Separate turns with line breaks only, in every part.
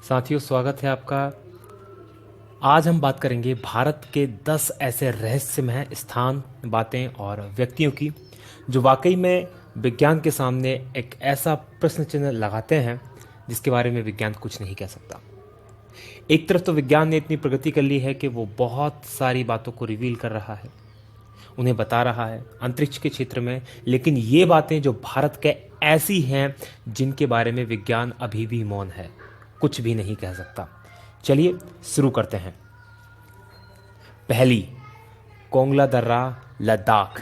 साथियों, स्वागत है आपका। आज हम बात करेंगे भारत के 10 ऐसे रहस्यमय स्थान, बातें और व्यक्तियों की जो वाकई में विज्ञान के सामने एक ऐसा प्रश्न चिन्ह लगाते हैं जिसके बारे में विज्ञान कुछ नहीं कह सकता। एक तरफ तो विज्ञान ने इतनी प्रगति कर ली है कि वो बहुत सारी बातों को रिवील कर रहा है, उन्हें बता रहा है अंतरिक्ष के क्षेत्र में, लेकिन ये बातें जो भारत के ऐसी हैं जिनके बारे में विज्ञान अभी भी मौन है, कुछ भी नहीं कह सकता। चलिए शुरू करते हैं। पहली, कोंगला दर्रा, लद्दाख।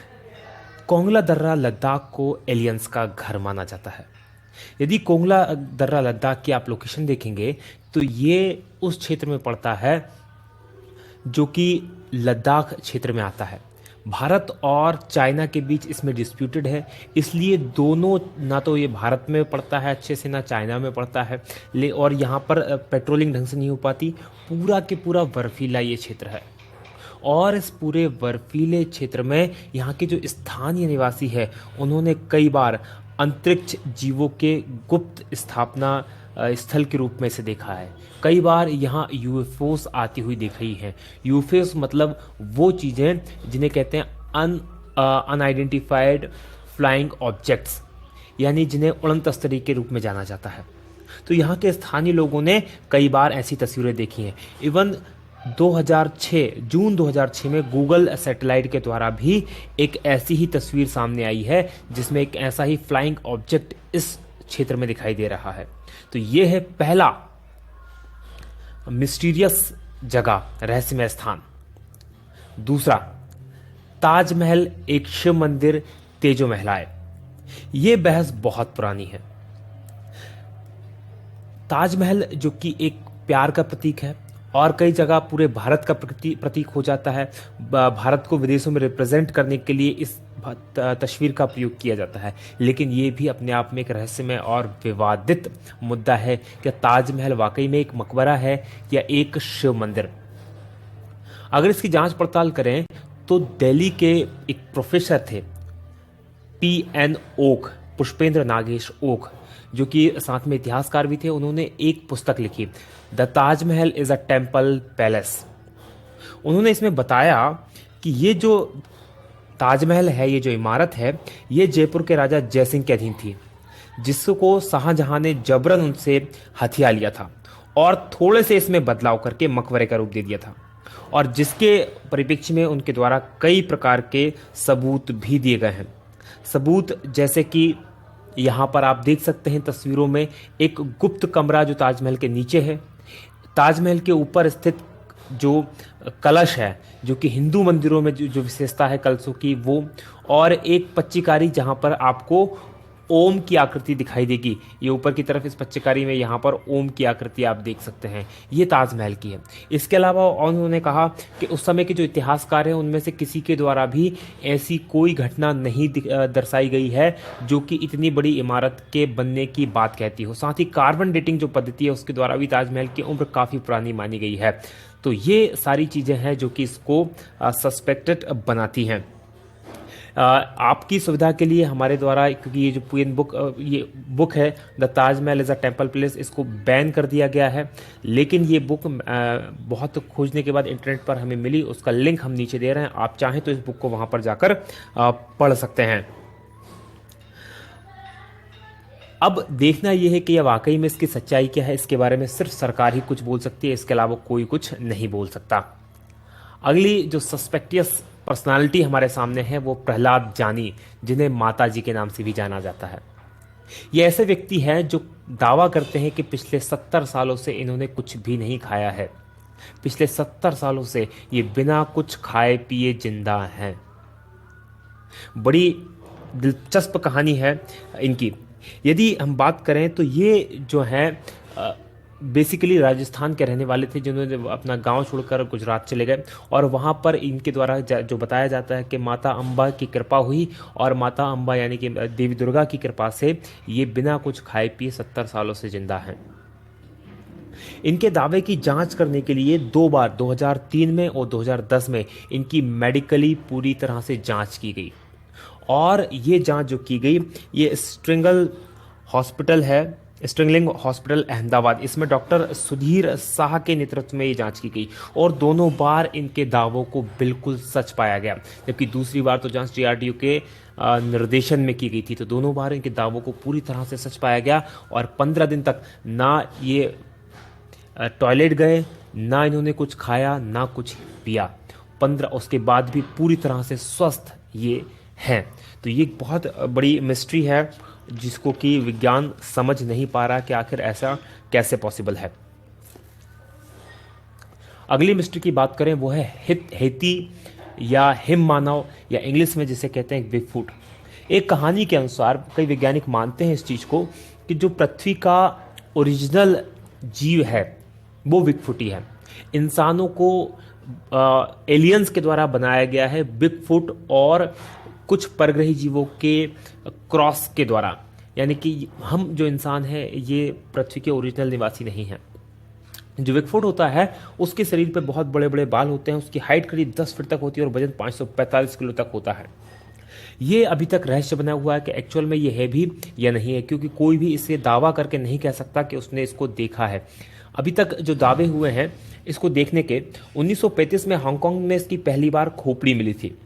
कोंगला दर्रा लद्दाख को एलियंस का घर माना जाता है। यदि कोंगला दर्रा लद्दाख की आप लोकेशन देखेंगे तो ये उस क्षेत्र में पड़ता है जो कि लद्दाख क्षेत्र में आता है। भारत और चाइना के बीच इसमें डिस्प्यूटेड है, इसलिए दोनों, ना तो ये भारत में पड़ता है अच्छे से, ना चाइना में पड़ता है, और यहाँ पर पेट्रोलिंग ढंग से नहीं हो पाती। पूरा के पूरा बर्फीला ये क्षेत्र है और इस पूरे बर्फीले क्षेत्र में यहाँ के जो स्थानीय निवासी है उन्होंने कई बार अंतरिक्ष जीवों के गुप्त स्थापना स्थल के रूप में इसे देखा है। कई बार यहाँ यूएफओस आती हुई देखी है। यूएफओस मतलब वो चीज़ें जिन्हें कहते हैं अनआइडेंटिफाइड फ्लाइंग ऑब्जेक्ट्स, यानी जिन्हें उड़न तस्तरी के रूप में जाना जाता है। तो यहाँ के स्थानीय लोगों ने कई बार ऐसी तस्वीरें देखी हैं। इवन 2006 जून 2006 में गूगल सैटेलाइट के द्वारा भी एक ऐसी ही तस्वीर सामने आई है जिसमें एक ऐसा ही फ्लाइंग ऑब्जेक्ट इस क्षेत्र में दिखाई दे रहा है। तो ये है पहला मिस्टीरियस जगह, रहस्यमय स्थान। दूसरा, ताजमहल एक शिव मंदिर, तेजो महलाए। ये बहस बहुत पुरानी है। ताजमहल जो कि एक प्यार का प्रतीक है और कई जगह पूरे भारत का प्रतीक हो जाता है। भारत को विदेशों में रिप्रेजेंट करने के लिए इस तस्वीर का प्रयोग किया जाता है, लेकिन ये भी अपने आप में एक रहस्यमय और विवादित मुद्दा है कि ताजमहल वाकई में एक मकबरा है या एक शिव मंदिर। अगर इसकी जांच पड़ताल करें तो दिल्ली के एक प्रोफेसर थे, PN ओक, पुष्पेंद्र नागेश ओक, जो कि साथ में इतिहासकार भी थे। उन्होंने एक पुस्तक लिखी, the Taj Mahal is a temple palace. उन्होंने इसमें बताया कि ये जो ताजमहल है, ये जो इमारत है, ये जयपुर के राजा जयसिंह के अधीन थी, जिसको शाहजहां ने जबरन उनसे हथिया लिया था और थोड़े से इसमें बदलाव करके मकबरे का रूप दे दिया था, और जिसके परिप्रेक्ष्य में उनके द्वारा कई प्रकार के सबूत भी दिए गए हैं। सबूत जैसे कि यहाँ पर आप देख सकते हैं तस्वीरों में एक गुप्त कमरा जो ताजमहल के नीचे है। ताजमहल के ऊपर स्थित जो कलश है, जो कि हिंदू मंदिरों में जो विशेषता है कलशों की, वो, और एक पच्चीकारी जहाँ पर आपको ओम की आकृति दिखाई देगी। ये ऊपर की तरफ इस पच्चीकारी में यहाँ पर ओम की आकृति आप देख सकते हैं, ये ताजमहल की है। इसके अलावा उन्होंने कहा कि उस समय के जो इतिहासकार हैं उनमें से किसी के द्वारा भी ऐसी कोई घटना नहीं दर्शाई गई है जो कि इतनी बड़ी इमारत के बनने की बात कहती हो। साथ ही कार्बन डेटिंग जो पद्धति है उसके द्वारा भी ताजमहल की उम्र काफ़ी पुरानी मानी गई है। तो ये सारी चीज़ें हैं जो कि इसको सस्पेक्टेड बनाती हैं। आपकी सुविधा के लिए हमारे द्वारा, क्योंकि ये जो ये बुक है the Taj Mahal is a temple place, इसको बैन कर दिया गया है, लेकिन ये बुक बहुत खोजने के बाद इंटरनेट पर हमें मिली। उसका लिंक हम नीचे दे रहे हैं, आप चाहें तो इस बुक को वहाँ पर जाकर पढ़ सकते हैं। अब देखना यह है कि यह वाकई में इसकी सच्चाई क्या है। इसके बारे में सिर्फ सरकार ही कुछ बोल सकती है, इसके अलावा कोई कुछ नहीं बोल सकता। अगली जो सस्पेक्टियस पर्सनालिटी हमारे सामने है वो प्रहलाद जानी, जिन्हें माता जी के नाम से भी जाना जाता है। ये ऐसे व्यक्ति हैं जो दावा करते हैं कि पिछले 70 सालों से इन्होंने कुछ भी नहीं खाया है। पिछले 70 सालों से ये बिना कुछ खाए पिए जिंदा हैं। बड़ी दिलचस्प कहानी है इनकी। यदि हम बात करें तो ये जो हैं बेसिकली राजस्थान के रहने वाले थे, जिन्होंने अपना गांव छोड़कर गुजरात चले गए, और वहां पर इनके द्वारा जो बताया जाता है कि माता अम्बा की कृपा हुई, और माता अम्बा यानी कि देवी दुर्गा की कृपा से ये बिना कुछ खाए पिए 70 सालों से जिंदा हैं। इनके दावे की जांच करने के लिए 2 बार 2003 में और 2010 में इनकी मेडिकली पूरी तरह से जांच की गई, और ये जांच जो की गई ये स्ट्रिंगल हॉस्पिटल है स्ट्रिंगलिंग हॉस्पिटल अहमदाबाद, इसमें डॉक्टर सुधीर शाह के नेतृत्व में ये जांच की गई और दोनों बार इनके दावों को बिल्कुल सच पाया गया। जबकि दूसरी बार तो जांच डीआरडीओ के निर्देशन में की गई थी, तो दोनों बार इनके दावों को पूरी तरह से सच पाया गया और 15 दिन तक ना ये टॉयलेट गए, ना इन्होंने कुछ खाया, ना कुछ पिया। 15 उसके बाद भी पूरी तरह से स्वस्थ ये हैं। तो ये एक बहुत बड़ी मिस्ट्री है जिसको कि विज्ञान समझ नहीं पा रहा कि आखिर ऐसा कैसे पॉसिबल है। अगली मिस्ट्री की बात करें वो है हेती या हिम मानव या इंग्लिश में जिसे कहते हैं बिगफुट। एक कहानी के अनुसार कई वैज्ञानिक मानते हैं इस चीज को कि जो पृथ्वी का ओरिजिनल जीव है वो बिगफुट ही है। इंसानों को एलियंस के द्वारा बनाया गया है बिगफुट और कुछ परग्रही जीवों के क्रॉस के द्वारा, यानी कि हम जो इंसान है ये पृथ्वी के ओरिजिनल निवासी नहीं हैं। जो बिगफुट होता है उसके शरीर पे बहुत बड़े बड़े बाल होते हैं, उसकी हाइट करीब 10 फीट तक होती है और वजन 545 किलो तक होता है। ये अभी तक रहस्य बना हुआ है कि एक्चुअल में ये है भी या नहीं है, क्योंकि कोई भी इसे दावा करके नहीं कह सकता कि उसने इसको देखा है। अभी तक जो दावे हुए हैं इसको देखने के, 1935 में हांगकांग में इसकी पहली बार खोपड़ी मिली थी।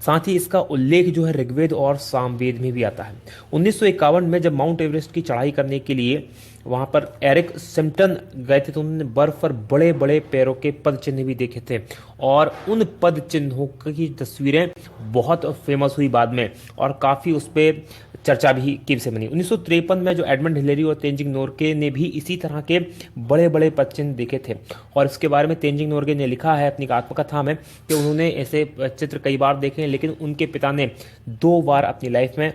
साथ ही इसका उल्लेख जो है ऋग्वेद और सामवेद में भी आता है। 1951 में जब माउंट एवरेस्ट की चढ़ाई करने के लिए वहां पर एरिक सिम्पटन गए थे तो उन्होंने बर्फ पर बड़े बड़े पैरों के पद चिन्ह भी देखे थे और उन पद चिन्हों की तस्वीरें बहुत फेमस हुई बाद में और काफ़ी उस पर चर्चा भी की से बनी। 1953 में जो एडमंड हिलेरी और तेंजिंग नोर्गे ने भी इसी तरह के बड़े बड़े पद चिन्ह देखे थे और इसके बारे में तेंजिंग नोर्गे ने लिखा है अपनी आत्मकथा में कि उन्होंने ऐसे चित्र कई बार देखे हैं, लेकिन उनके पिता ने 2 बार अपनी लाइफ में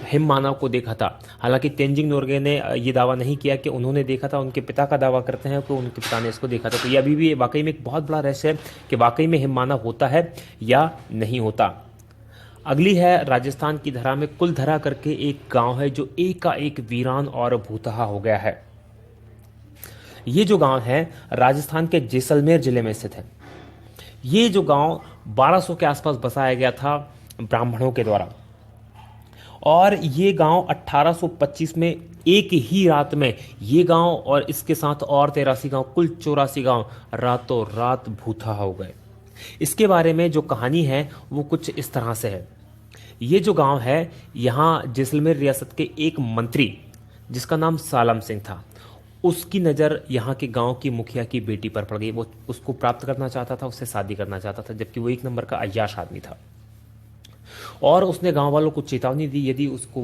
हिम मानव को देखा था। हालांकि तेंजिंग नोर्गे ने ये दावा नहीं किया कि उन्होंने देखा था, उनके पिता का दावा करते हैं कि उनके पिता ने इसको देखा था। तो ये अभी भी वाकई में एक बहुत बड़ा रहस्य है कि वाकई में हिम मानव होता है या नहीं होता। अगली है राजस्थान की धरा में कुलधरा करके एक गांव है जो एकाएक वीरान और भूतहा हो गया है। ये जो गांव है राजस्थान के जैसलमेर जिले में स्थित है। ये जो गांव 1200 के आसपास बसाया गया था ब्राह्मणों के द्वारा और ये गांव 1825 में एक ही रात में ये गांव और इसके साथ और 83 गांव, कुल 84 गांव रातों रात भूतहा हो गए। इसके बारे में जो कहानी है वो कुछ इस तरह से है। ये जो गांव है यहाँ जैसलमेर रियासत के एक मंत्री जिसका नाम सालम सिंह था, उसकी नज़र यहाँ के गांव की मुखिया की बेटी पर पड़ गई। वो उसको प्राप्त करना चाहता था, उससे शादी करना चाहता था, जबकि वो 1 नंबर का अय्याश आदमी था और उसने गांव वालों को चेतावनी दी यदि उसको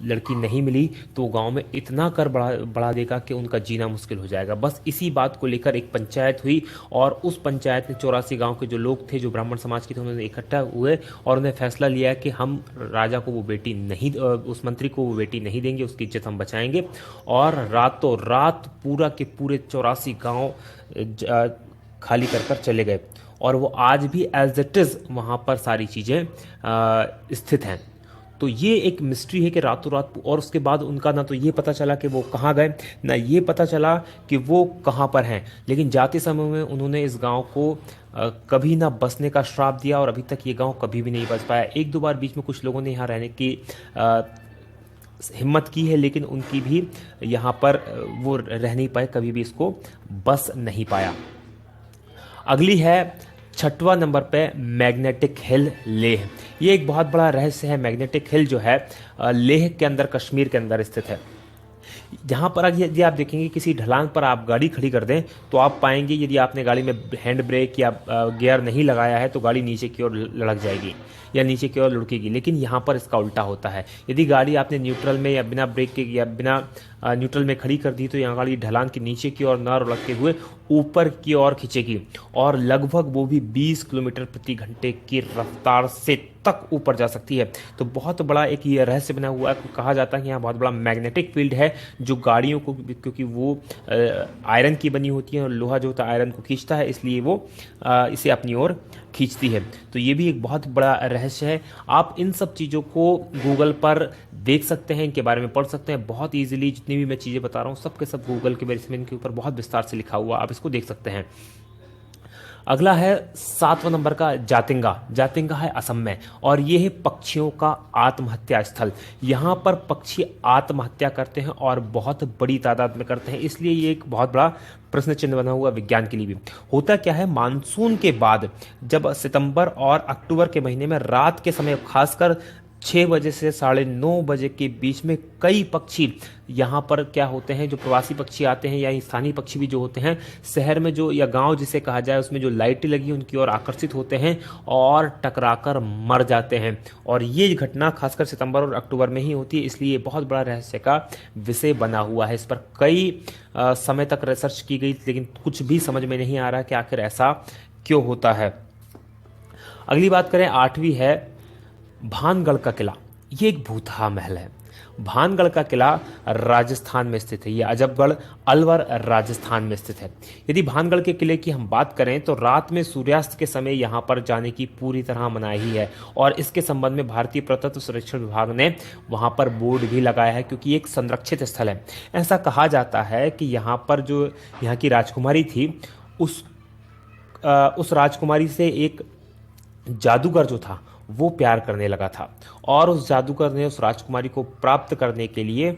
लड़की नहीं मिली तो गांव में इतना कर बढ़ा देगा कि उनका जीना मुश्किल हो जाएगा। बस इसी बात को लेकर एक पंचायत हुई और उस पंचायत में 84 गांव के जो लोग थे जो ब्राह्मण समाज के थे उन्होंने इकट्ठा हुए और उन्हें फैसला लिया कि हम राजा को वो बेटी नहीं, उस मंत्री को वो बेटी नहीं देंगे, उसकी इज्जत हम बचाएंगे। और रातों रात पूरा के पूरे 84 गाँव खाली कर चले गए और वो आज भी एज इट इज़ वहाँ पर सारी चीज़ें स्थित हैं। तो ये एक मिस्ट्री है कि रातों रात, और उसके बाद उनका ना तो ये पता चला कि वो कहाँ गए, ना ये पता चला कि वो कहाँ पर हैं, लेकिन जाते समय में उन्होंने इस गांव को कभी ना बसने का श्राप दिया और अभी तक ये गांव कभी भी नहीं बस पाया। 1-2 बार बीच में कुछ लोगों ने यहाँ रहने की हिम्मत की है, लेकिन उनकी भी यहाँ पर वो रह नहीं पाए, कभी भी इसको बस नहीं पाया। अगली है 6वां नंबर पे मैग्नेटिक हिल लेह। ये एक बहुत बड़ा रहस्य है। मैग्नेटिक हिल जो है लेह के अंदर, कश्मीर के अंदर स्थित है। जहाँ पर यदि आप देखेंगे किसी ढलान पर आप गाड़ी खड़ी कर दें तो आप पाएंगे यदि आपने गाड़ी में हैंड ब्रेक या गियर नहीं लगाया है तो गाड़ी नीचे की ओर लुढ़क जाएगी या नीचे की ओर लुढ़केगी, लेकिन यहाँ पर इसका उल्टा होता है। यदि गाड़ी आपने न्यूट्रल में या बिना ब्रेक के या बिना न्यूट्रल में खड़ी कर दी तो यहाँ गाड़ी ढलान के नीचे की ओर न लुढ़कते हुए ऊपर की ओर खींचेगी और लगभग वो भी 20 किलोमीटर प्रति घंटे की रफ्तार से तक ऊपर जा सकती है। तो बहुत बड़ा एक ये रहस्य बना हुआ है। कहा जाता है कि यहाँ बहुत बड़ा मैग्नेटिक फील्ड है जो गाड़ियों को, क्योंकि वो आयरन की बनी होती है और लोहा जो होता है आयरन को खींचता है, इसलिए वो इसे अपनी ओर खींचती है। तो ये भी एक बहुत बड़ा रहस्य है। आप इन सब चीज़ों को गूगल पर देख सकते हैं, इनके बारे में पढ़ सकते हैं बहुत ईजिली। जितनी भी मैं चीज़ें बता रहा हूँ सब के सब गूगल के बेस में इनके ऊपर बहुत विस्तार से लिखा हुआ, आप इसको देख सकते हैं। अगला है 7वां नंबर का जातिंगा। जातिंगा है असम में और ये है पक्षियों का आत्महत्या स्थल। यहाँ पर पक्षी आत्महत्या करते हैं और बहुत बड़ी तादाद में करते हैं, इसलिए ये एक बहुत बड़ा प्रश्न चिन्ह बना हुआ विज्ञान के लिए भी। होता क्या है, मानसून के बाद जब सितंबर और अक्टूबर के महीने में रात के समय खासकर 6 बजे से 9:30 बजे के बीच में कई पक्षी यहाँ पर क्या होते हैं, जो प्रवासी पक्षी आते हैं या स्थानीय पक्षी भी जो होते हैं, शहर में जो या गांव जिसे कहा जाए उसमें जो लाइटें लगी उनकी ओर आकर्षित होते हैं और टकराकर मर जाते हैं। और ये घटना खासकर सितंबर और अक्टूबर में ही होती है, इसलिए बहुत बड़ा रहस्य का विषय बना हुआ है। इस पर कई समय तक रिसर्च की गई, लेकिन कुछ भी समझ में नहीं आ रहा कि आखिर ऐसा क्यों होता है। अगली बात करें, 8वीं है भानगढ़ का किला। ये एक भूतहा महल है। भानगढ़ का किला राजस्थान में स्थित है। ये अजबगढ़ अलवर राजस्थान में स्थित है। यदि भानगढ़ के किले की हम बात करें तो रात में सूर्यास्त के समय यहाँ पर जाने की पूरी तरह मनाही है और इसके संबंध में भारतीय पुरातत्व सर्वेक्षण विभाग ने वहाँ पर बोर्ड भी लगाया है, क्योंकि एक संरक्षित स्थल है। ऐसा कहा जाता है कि यहाँ पर जो यहाँ की राजकुमारी थी उस राजकुमारी से एक जादूगर जो था वो प्यार करने लगा था और उस जादूगर ने उस राजकुमारी को प्राप्त करने के लिए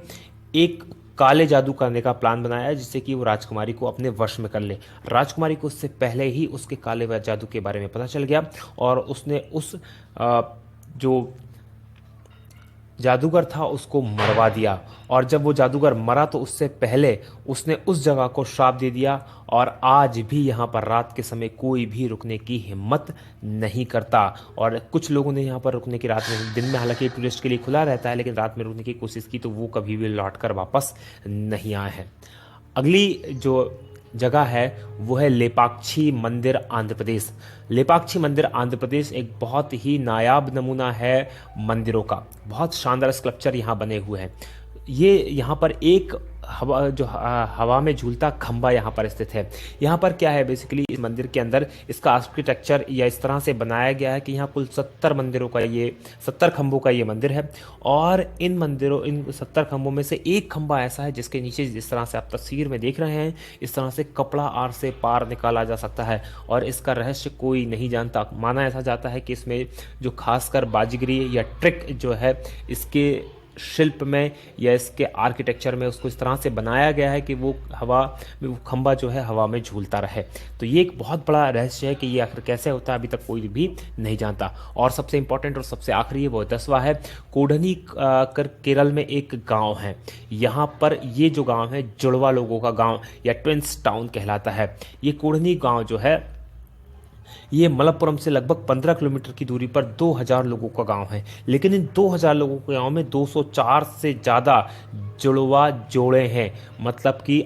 एक काले जादू करने का प्लान बनाया, जिससे कि वो राजकुमारी को अपने वश में कर ले। राजकुमारी को उससे पहले ही उसके काले जादू के बारे में पता चल गया और उसने उस जो जादूगर था उसको मरवा दिया। और जब वो जादूगर मरा तो उससे पहले उसने उस जगह को श्राप दे दिया और आज भी यहाँ पर रात के समय कोई भी रुकने की हिम्मत नहीं करता। और कुछ लोगों ने यहाँ पर रुकने की, रात में, दिन में हालांकि टूरिस्ट के लिए खुला रहता है, लेकिन रात में रुकने की कोशिश की तो वो कभी भी लौट कर वापस नहीं आए हैं। अगली जो जगह है वो है लेपाक्षी मंदिर आंध्र प्रदेश। लेपाक्षी मंदिर आंध्र प्रदेश एक बहुत ही नायाब नमूना है मंदिरों का। बहुत शानदार स्कल्पचर यहाँ बने हुए हैं। ये यहाँ पर एक हवा में झूलता खंबा यहाँ पर स्थित है। यहाँ पर क्या है, बेसिकली इस मंदिर के अंदर इसका आर्किटेक्चर या इस तरह से बनाया गया है कि यहाँ कुल 70 खंभों का ये मंदिर है और इन 70 खंभों में से एक खंभा ऐसा है जिसके नीचे, जिस तरह से आप तस्वीर में देख रहे हैं, इस तरह से कपड़ा आर से पार निकाला जा सकता है और इसका रहस्य कोई नहीं जानता। माना ऐसा जाता है कि इसमें जो खासकर बाजीगरी या ट्रिक जो है इसके शिल्प में या इसके आर्किटेक्चर में उसको इस तरह से बनाया गया है कि वो खंभा जो है हवा में झूलता रहे। तो ये एक बहुत बड़ा रहस्य है कि ये आखिर कैसे होता है, अभी तक कोई भी नहीं जानता। और सबसे इंपॉर्टेंट और सबसे आखिरी है वो 10वां है कोडनी केरल में एक गांव है। यहाँ पर ये जो गांव है जुड़वा लोगों का गांव या ट्विंस टाउन कहलाता है। ये कोडनी गांव जो है ये मलप्पुरम से लगभग 15 किलोमीटर की दूरी पर 2000 लोगों का गांव है, लेकिन इन 2000 लोगों के गांव में 204 से ज़्यादा जुड़वा जोड़े हैं, मतलब कि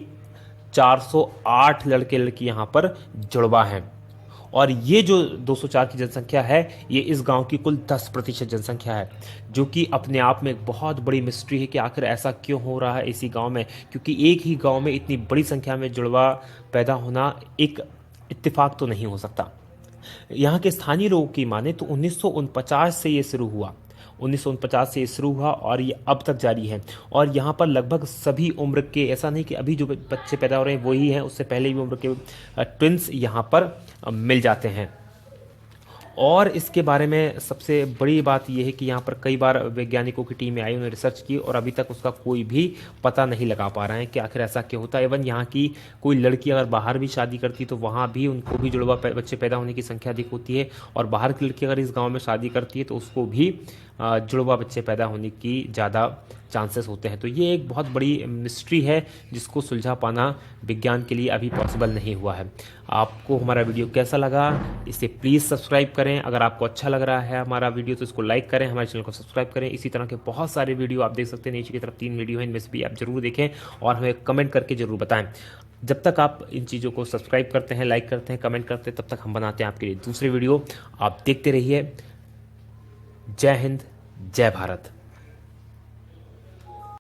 408 लड़के लड़की यहाँ पर जुड़वा हैं। और ये जो 204 की जनसंख्या है ये इस गांव की कुल 10% जनसंख्या है, जो कि अपने आप में एक बहुत बड़ी मिस्ट्री है कि आखिर ऐसा क्यों हो रहा है इसी गांव में, क्योंकि एक ही गांव में इतनी बड़ी संख्या में जुड़वा पैदा होना एक इत्तेफाक तो नहीं हो सकता। यहाँ के स्थानीय लोगों की माने तो 1949 से ये शुरू हुआ। 1949 से ये शुरू हुआ और ये अब तक जारी है। और यहाँ पर लगभग सभी उम्र के, ऐसा नहीं कि अभी जो बच्चे पैदा हो रहे हैं वही हैं, उससे पहले भी उम्र के ट्विंस यहाँ पर मिल जाते हैं। और इसके बारे में सबसे बड़ी बात यह है कि यहाँ पर कई बार वैज्ञानिकों की टीमें आई, उन्होंने रिसर्च की और अभी तक उसका कोई भी पता नहीं लगा पा रहे हैं कि आखिर ऐसा क्यों होता है। इवन यहाँ की कोई लड़की अगर बाहर भी शादी करती तो वहाँ भी उनको भी जुड़वा बच्चे पैदा होने की संख्या अधिक होती है, और बाहर की लड़की अगर इस गाँव में शादी करती है तो उसको भी जुड़वा बच्चे पैदा होने की ज़्यादा चांसेस होते हैं। तो ये एक बहुत बड़ी मिस्ट्री है जिसको सुलझा पाना विज्ञान के लिए अभी पॉसिबल नहीं हुआ है। आपको हमारा वीडियो कैसा लगा इसे प्लीज़ सब्सक्राइब करें। अगर आपको अच्छा लग रहा है हमारा वीडियो तो इसको लाइक करें, हमारे चैनल को सब्सक्राइब करें। इसी तरह के बहुत सारे वीडियो आप देख सकते हैं, नीचे की तरफ 3 वीडियो हैं, इनमें से भी आप जरूर देखें और हमें कमेंट करके ज़रूर बताएं। जब तक आप इन चीज़ों को सब्सक्राइब करते हैं, लाइक करते हैं, कमेंट करते हैं, तब तक हम बनाते हैं आपके लिए दूसरे वीडियो। आप देखते रहिए। जय हिंद, जय भारत।